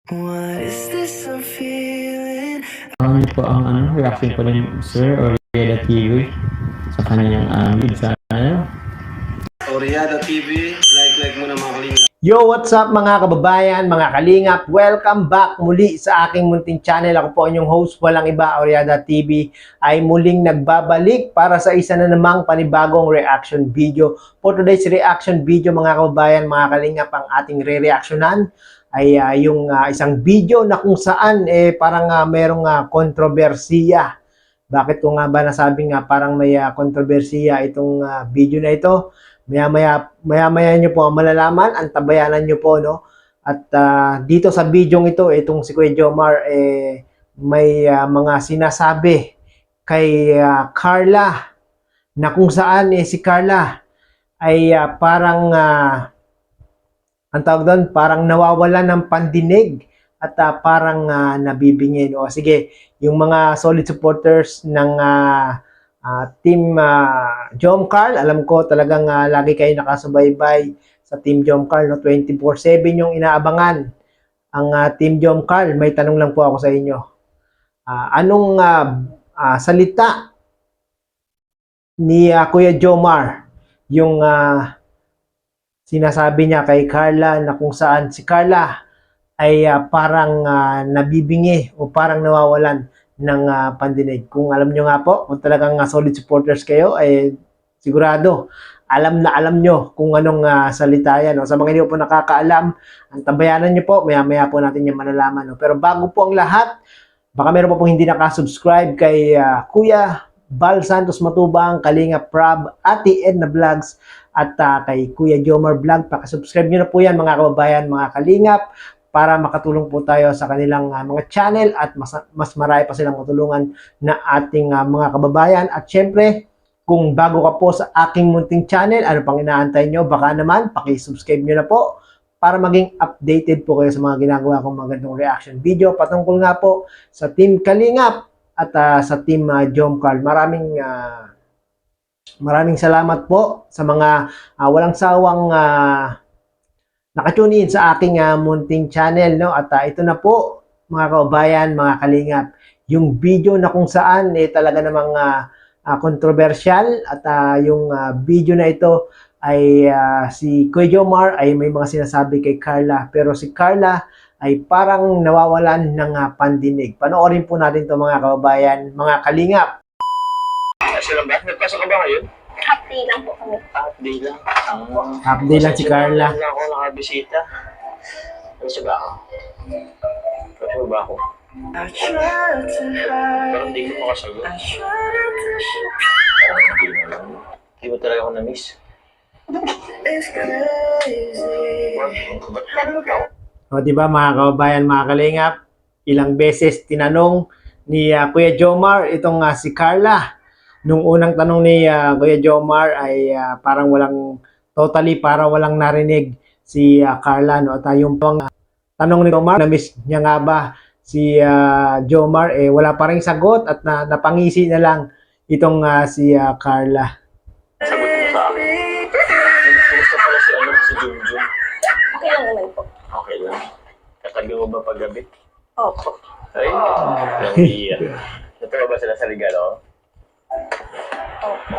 What is this I'm feeling? Ano po ang reaction po ni Sir Oriada TV sa kanyang lead sa Oriada TV, like mo na mga kalinga. Yo, what's up mga kababayan, mga kalingap? Welcome back muli sa aking munting channel. Ako po inyong host, walang iba, Oriada TV, ay muling nagbabalik para sa isa na namang panibagong reaction video. For today's reaction video mga kababayan, mga kalingap, ang ating re-reactionan ay yung isang video na kung saan parang merong kontrobersiya. Bakit ko nga ba nasabing parang may kontrobersiya itong video na ito? Maya-maya nyo po malalaman, antabayanan nyo po, no? At dito sa video ito, itong si Kuya Jomar, may mga sinasabi kay Carla, na kung saan si Carla ay parang, ang tawag doon, parang nawawala ng pandinig at parang nabibingin. O sige, yung mga solid supporters ng Team Jomcar, alam ko talagang lagi kayo nakasubaybay sa Team Jomcar, no? 24/7 yung inaabangan ang Team Jomcar. May tanong lang po ako sa inyo. Anong salita ni Kuya Jomar yung sinasabi niya kay Carla na kung saan si Carla ay parang nabibingi o parang nawawalan ng pandinig. Kung alam nyo nga po, kung talagang solid supporters kayo, ay sigurado, alam na alam nyo kung anong salita yan. No? Sa mga hindi po nakakaalam, ang tabayanan nyo po, maya-maya po natin yung malalaman. No? Pero bago po ang lahat, baka meron po hindi nakasubscribe kay Kuya Bal Santos Matubang, Kalinga Prab, Ate Edna Vlogs, at kay Kuya Jomar Vlog. Pakasubscribe nyo na po yan mga kababayan, mga kalingap, para makatulong po tayo sa kanilang mga channel at mas marami pa silang matulungan na ating mga kababayan. At syempre, kung bago ka po sa aking munting channel, ano pang inaantay nyo? Baka naman, pakisubscribe nyo na po para maging updated po kayo sa mga ginagawa kong magandang reaction video patungkol nga po sa Team Kalingap at sa Team Jomcar. Maraming salamat po sa mga walang sawang nakatune in sa aking munting channel, no? At ito na po mga kababayan, mga kalingap, yung video na kung saan talaga namang controversial at yung video na ito ay si Kuya Jomar ay may mga sinasabi kay Carla, pero si Carla ay parang nawawalan ng pandinig. Panoorin po natin to mga kababayan, mga kalingap. Kasi lang ba? Nagpasok ka ba ngayon? Half day lang po kami. Half day lang. Half day lang si Carla. Wala ako nakabisita. Ano siya ba ako? Ano ba ako? I try to hide. Pero hindi ko makasagot. I try not to show. Hindi mo talaga ako na-miss. It's crazy. Ba't ano ka? O diba mga kababayan, mga kalingap, ilang beses tinanong ni Kuya Jomar itong si Carla. Nung unang tanong ni Kuya Jomar ay parang walang narinig si Carla, no? At yung pang tanong ni Jomar, na-miss niya nga ba si Jomar, wala pa ring sagot at napangisi na lang itong si Carla. Sagot mo sa akin. Kumusta pala si Junjun? Okay lang naman po. Okay lang. Katabi mo ba paggabi? Opo. Ay, ang iya. Natuwa ba sila sa regalo? Opo.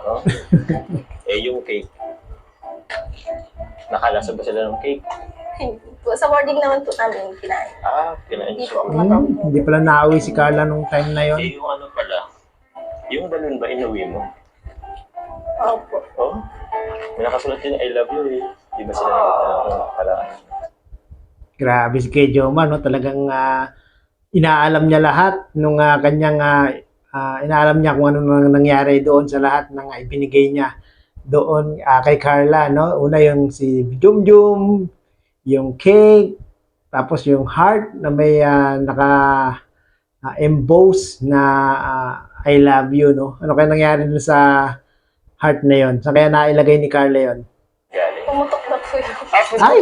Oh? Yung cake. Nakalasa ba sila ng cake? Hindi po. Sa boarding naman po namin kinain. Kinain Hindi siya. po. Matapos. Hindi pala nauwi si Carla nung time na yon. Yung ano pala, yung balon ba inuwi mo? Opo. Oh? May nakasulat yun, I love you eh. Di ba sila pala? Grabe si Kuya Jomar, no? Talagang inaalam niya lahat nung kanyang inaalam niya kung ano nangyari doon sa lahat ng ibinigay niya doon kay Carla, no? Una yung si Jumjum, yung cake, tapos yung heart na may naka-emboss na I love you, no? Ano kaya nangyari dun sa heart na yon? Saan kaya nailagay ni Carla yon? Galing. Pumutok na po yun. Ay!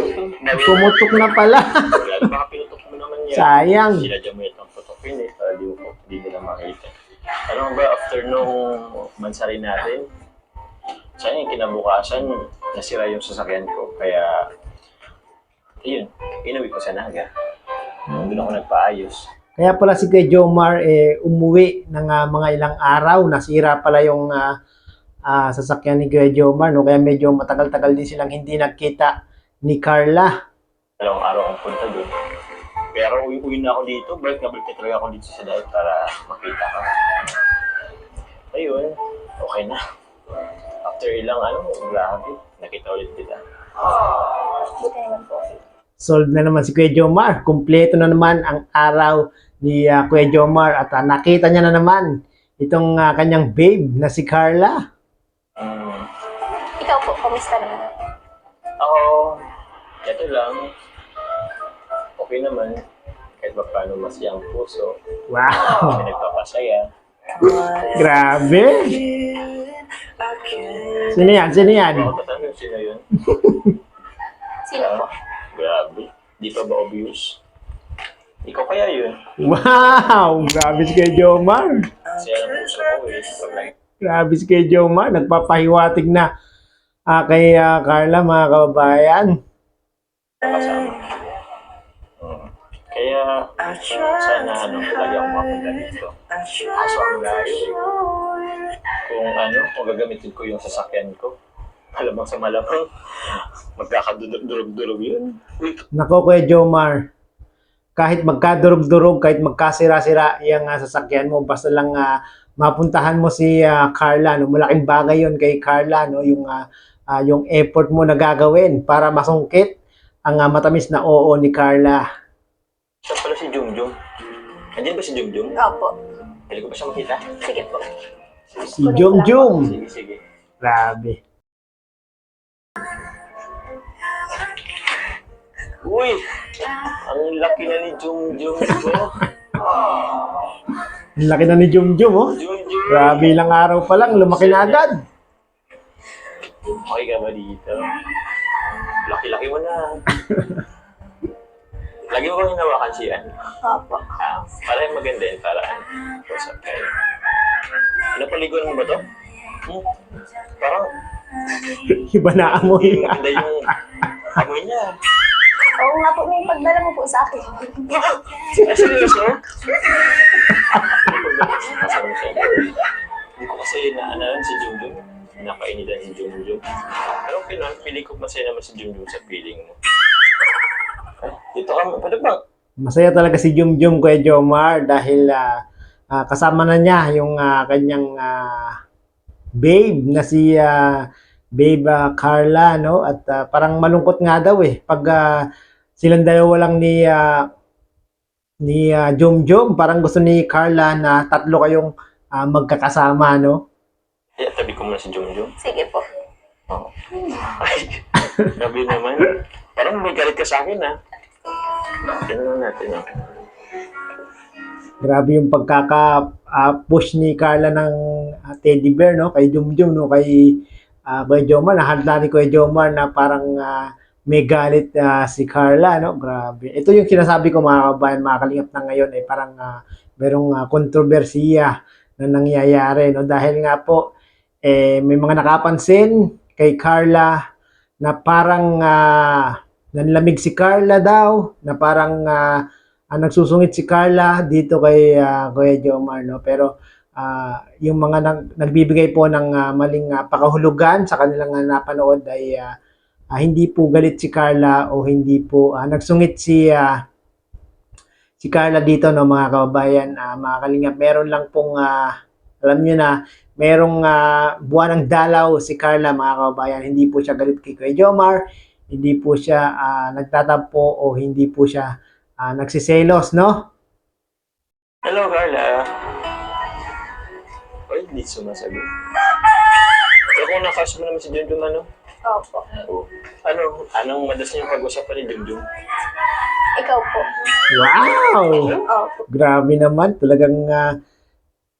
Pumutok na pala. Galing, baka pinutok mo naman yan. Sayang. Sinadya mo itong putokin eh, para di nila makita. Ano ba, after nung mansari natin, sayang kinabukasan, nasira yung sasakyan ko. Kaya, ayun, inuwi ko sa Naga. Doon ako nagpaayos. Kaya pala si Kuya Jomar umuwi ng mga ilang araw. Nasira pala yung sasakyan ni Kuya Jomar. No? Kaya medyo matagal-tagal din silang hindi nagkita ni Carla. Dalawang araw akong punta doon. Pero uwi na ako dito. Balik na talaga ako dito sa dahil para makita ka. Ayun, okay na. After ilang grabe. Nakita ulit kita. Buti naman po. Solved na naman si Kuya Jomar. Kumpleto na naman ang araw ni Kuya Jomar at nakita niya na naman itong kanyang babe na si Carla. Ikaw po, kamusta naman? Ako, ito lang. Okay naman. Kahit ba paano masayang puso. Wow! May nagpapasaya. Grabe! I can't. Sino yan? Sino yan? Ako tatanong sino yun? Sino po? Grabe. Di pa ba obvious? Ikaw kaya yun? Wow! Grabe si Kuya Jomar. Masaya ng puso ko eh. Pag like, Grabe si Kuya Jomar. Nagpapahiwatig na kay Carla, mga kababayan. kasama. Kaya, I try sana to talaga ako mapunta hide. dito. I try Kaso ang to layo eh. show it. Kung gagamitin ko yung sasakyan ko, malamang sa malamang, magkakadurog-durog yun. Uy, Nako Kuya Jomar. Kahit magkadurog-durog, kahit magkasira-sira yung sasakyan mo, basta lang mapuntahan mo si Carla. No? Malaking bagay yun kay Carla. No? Yung effort mo na gagawin para masungkit ang matamis na oo ni Carla. siya pala si Jumjum. Andiyan ba si Jumjum? Opo. Pwede ko ba siya makita? Sige po. Si Jumjum. Sige, sige. Grabe. Uy! Ang laki na ni Jumjum ko. Ang laki na ni Jumjum, oh. Jumjum! Grabe, ilang araw pa lang, lumaki na agad. Okay ka ba dito? Laki-laki mo na. Lagi mo bang hinawakan siya? Opo. Para yung maganda yun, para usap kayo. Ano, paliguan mo ba to? Parang Iba na amoy. maganda yung amoy niya. Oo nga po, may pagdala mo po sa akin. Ay, seryoso? Kasama siya. Hindi ko kasi naanalan si Jumjum. Nakainitan si Jumjum. Pero pili ko masaya naman si Jumjum sa feeling mo. Ay, dito ka, pwede ba? Masaya talaga si Jumjum, Kuya Jomar, dahil kasama na niya yung kanyang babe na si babe Carla, no? At parang malungkot nga daw pag silang dalawa lang ni Jumjum, parang gusto ni Carla na tatlo kayong magkakasama, no? Kaya tabi ko muna si Jumjum. Sige po. Oh. Ay, grabe naman. Parang may galit ka sa akin, ha? Tignan natin, ha? Grabe yung pagkaka-push ni Carla ng teddy bear, no? Kay Jumjum, no? Kay Kuya Jomar, nahadla ni Kuya Jomar na parang may galit si Carla, no? Grabe. Ito yung sinasabi ko, mga kabayan, mga kalingap na ngayon, parang merong kontrobersiya na nangyayari, no? Dahil nga po, may mga nakapansin kay Carla na parang nanlamig si Carla daw, na parang nagsusungit si Carla dito kay Kuya Jomar, no? Pero yung mga nagbibigay po ng maling pakahulugan sa kanilang napanood ay hindi po galit si Carla o hindi po nagsungit si Carla dito, no, mga kababayan, mga kalingap. Meron lang pong alam niyo na merong buwan ng dalaw si Carla, mga kababayan. Hindi po siya galit kay Kuya Jomar, hindi po siya nagtatampo o hindi po siya nagsiselos, no? Hello, Carla. Ay, hindi sumasagot. Pero kung nakas mo naman si Jumjum, ano? Opo. Oh. Anong madalas niyong pag-usapan ni Jumjum? Ikaw po. Wow! Opo. Grabe naman. Talagang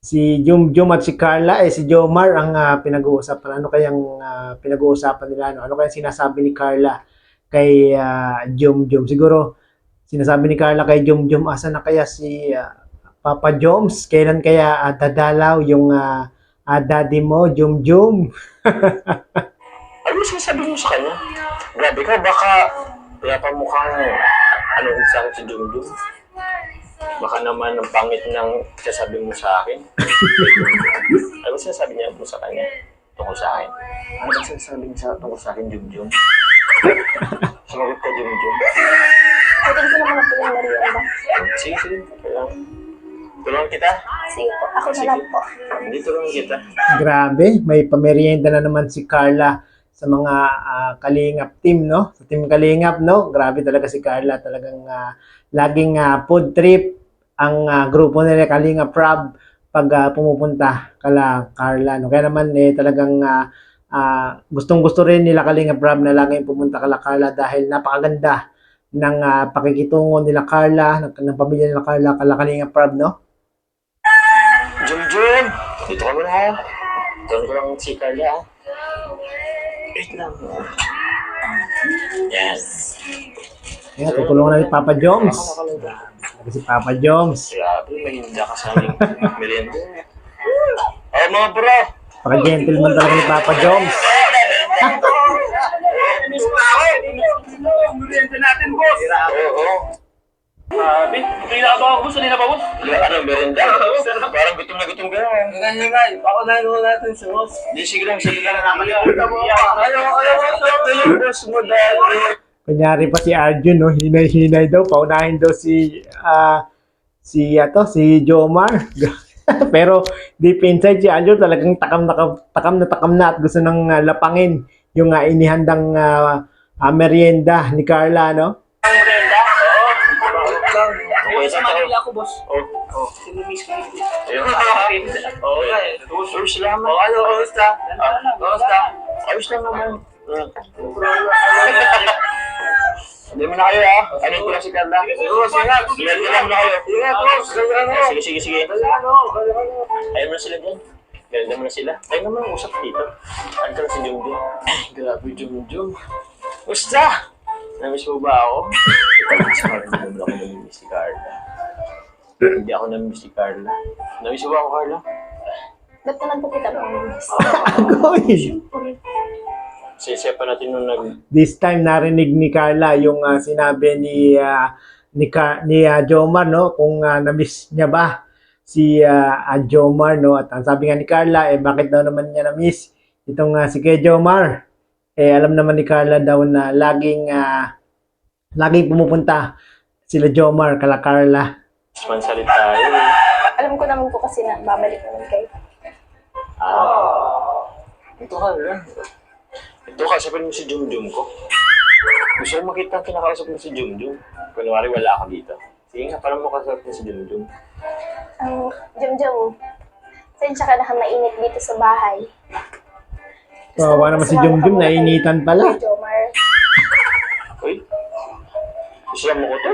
si Jumjum at si Carla, si Jomar ang pinag-uusapan. Ano kayang pinag-uusapan nila? Ano kayang sinasabi ni Carla kay Jumjum? Siguro, sinasabi ni Carla kay Jumjum, asa na kaya si Papa Joms? Kailan kaya dadalaw yung daddy mo, Jumjum? Ano sinasabi mo sa kanya? Grabe ka, baka wala pa mukhang Anong sa akin si Jumjum? Baka naman ang pangit ng sasabi mo sa akin. Ano ba sinasabi niya mo sa kanya? Tungkol sa akin? Ano ba sinasabi niya tungkol sa akin, Jumjum? Sumagot ka, Jumjum. Pwede ko naman na po yung merienda. Sige, sige. Kailangan. Tulungan kita? Sige po, ako na lang po. Hindi, tulungan kita. Grabe, may pamerienda na naman si Carla sa mga Kalingap team, no? Sa team Kalingap, no? Grabe talaga si Carla. Talagang laging food trip ang grupo nila Kalingap Rob pag pumupunta kala Carla, no? Kaya naman talagang gustong-gusto rin nila Kalingap Rob na laging pumunta kala Carla dahil napakaganda ng pakikitungo nila Carla, ng pamilya nila Carla kala Kalingap Rob, no? Jumjum! Dito ka muna ha. Tulungan ko lang si Carla ha. Wait lang. Yes. Ayan, tutulungan na ni Papa Joms. Kasi si Papa Joms. Grabe, mahinda ka sa aming merienda. Oh, mga bro! Paka-gentleman talaga ni Papa Joms. Merienda natin, boss! Oo. Hindi na ba, boss? Hindi na ba, boss? Ano, merienda? Parang gutom na gutom ka. Ganyan nga, pakunahin mo natin si boss. Hindi, sige lang naman. Ayaw, boss mo dahil. Kunyari pa si Arjun, no? Hinay-hinay daw. Paunahin daw si Jomar. Pero deep inside si Arjun talagang takam na at gusto nang lapangin yung inihandang merienda ni Carla, no? Ang merienda? Oo. Ay, sa Manila ako, boss. Oo. Sinumis ko. Ayun. Oo. Sir, salamat. Ano, kamusta? Ayos lang naman. Hindi mo na kayo ha? Ano ko lang si Carla? Oo, sige. Sige na kayo. Sige. Ano? Ayaw mo na sila dyan. Ganda mo na sila. Ayaw naman usap dito. Ano ka lang si Jumjum? Grabe Jumjum. Musta? Namiss mo ba ako? Hindi naman ako namimiss si Carla. Hindi ako namimiss si Carla. Namiss mo ba ako, Carla? Ba't naman po kita mamimiss? Uy! Sisiya pa natin nung This time narinig ni Carla yung sinabi ni Jomar, no? Kung na-miss niya ba si Jomar, no? At ang sabi nga ni Carla, bakit daw naman niya na-miss itong si Kuya Jomar? Alam naman ni Carla daw na laging pumupunta sila Jomar kala Carla. mansalit tayo. Alam ko naman po kasi na babalik naman kayo. Ito ka lang. Ito, kasapin mo si Jumjum ko. Gusto mo makita ang kinakausap mo si Jumjum. Kunwari wala ako dito. Sige nga, parang mo kasapin mo si Jumjum. Jumjum, sensya ka na mainit dito sa bahay. Kawawa naman si Jumjum, nainitan pala. Jomar. Uy, gusto mo ko to?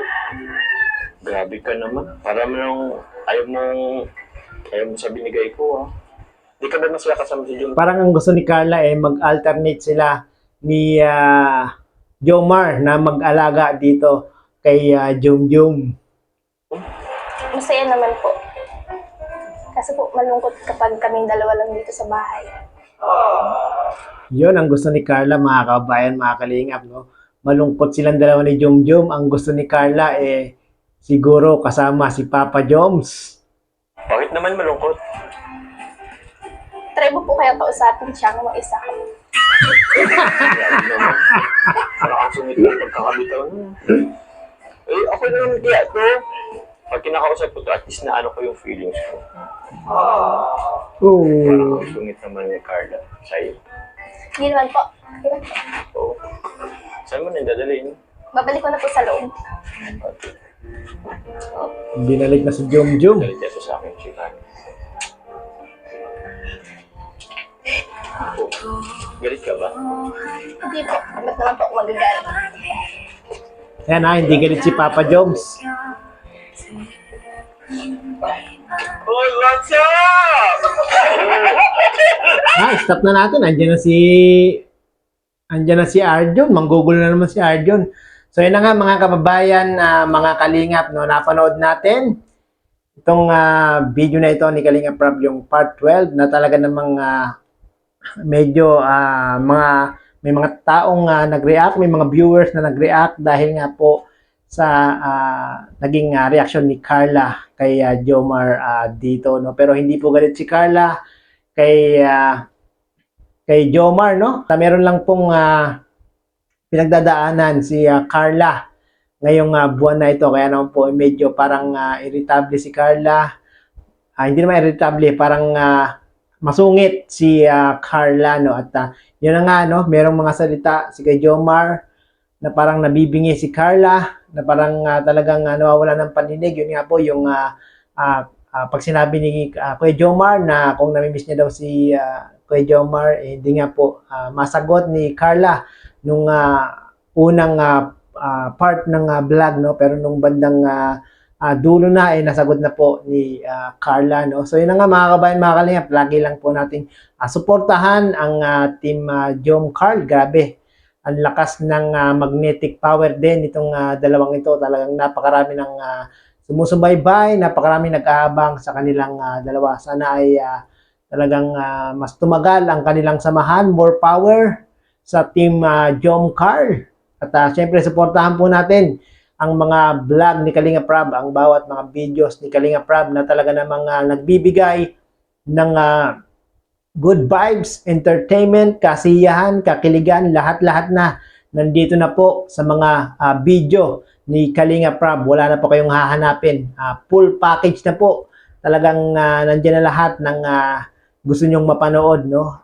Grabe ka naman. Parang ayaw mo sa binigay ko, ha? Di ka ba masaya kasama si Jumjum? Parang ang gusto ni Carla mag-alternate sila ni Jomar na mag-alaga dito kay Jumjum. Masaya naman po. Kasi po malungkot kapag kaming dalawa lang dito sa bahay. Yun ang gusto ni Carla, mga kabayan, mga kalingap, no? Malungkot silang dalawa ni Jumjum. Ang gusto ni Carla siguro kasama si Papa Joms. Bakit naman malungkot? Try mo po kaya kausapin siya ng isa. Grabe naman. Parang ang sungit ng pagkakabitaw niya. Ako naman kaya to. Pag kinakausap ko to, at least na ano ko yung feelings ko. Oh. Parang ang sungit naman ni Carla sa'yo. Hindi naman po. Oo. Saan mo nandadalhin? Babalik ko na po sa loob. Binalik na si Jumjum. Galit yan sa akin, si Carla. Galit ka ba? Hindi po. Ba't naman po ako magagalit? Ayan hindi galit si Papa Joms. Hoy, what's up? Stop na natin. Andiyan na si Arjun. Manggugulo na naman si Arjun. So yun na nga mga kababayan, mga kalingap, no, napanood natin itong video na ito ni Kalingap Rob, yung part 12 na talaga namang medyo may mga taong nag-react, may mga viewers na nag-react dahil nga po sa naging reaction ni Carla kay Jomar dito, no? Pero hindi po galit si Carla kay Jomar, no? Meron lang pong pinagdadaanan si Carla ngayong buwan na ito, kaya naman po medyo parang irritable si Carla. Hindi naman irritable, parang masungit si Carla, no? At yun na nga, no? Merong mga salita si kay Jomar na parang nabibingi si Carla, na parang talagang nawawala ng paninig. Yun nga po yung pag sinabi ni Kuya Jomar na kung namimiss niya daw si Kuya Jomar, hindi nga po masagot ni Carla nung unang part ng vlog, no? Pero nung bandang dulo na, nasagot na po ni Carla, no? So yun na nga mga kabayan, mga kalingap, lagi lang po nating suportahan ang team Jom Carl. Grabe, ang lakas ng magnetic power din itong dalawang ito. Talagang napakarami ng sumusubaybay, napakarami nag-aabang sa kanilang dalawa. Sana ay talagang mas tumagal ang kanilang samahan, more power sa team Jom Carl. At syempre, supportahan po natin ang mga vlog ni Kalinga Prab, ang bawat mga videos ni Kalinga Prab na talaga namang nagbibigay ng good vibes, entertainment, kasiyahan, kakiligan, lahat-lahat na nandito na po sa mga video ni Kalinga Prab. Wala na po kayong hahanapin. Full package na po. Talagang nandiyan na lahat ng gusto nyong mapanood, no?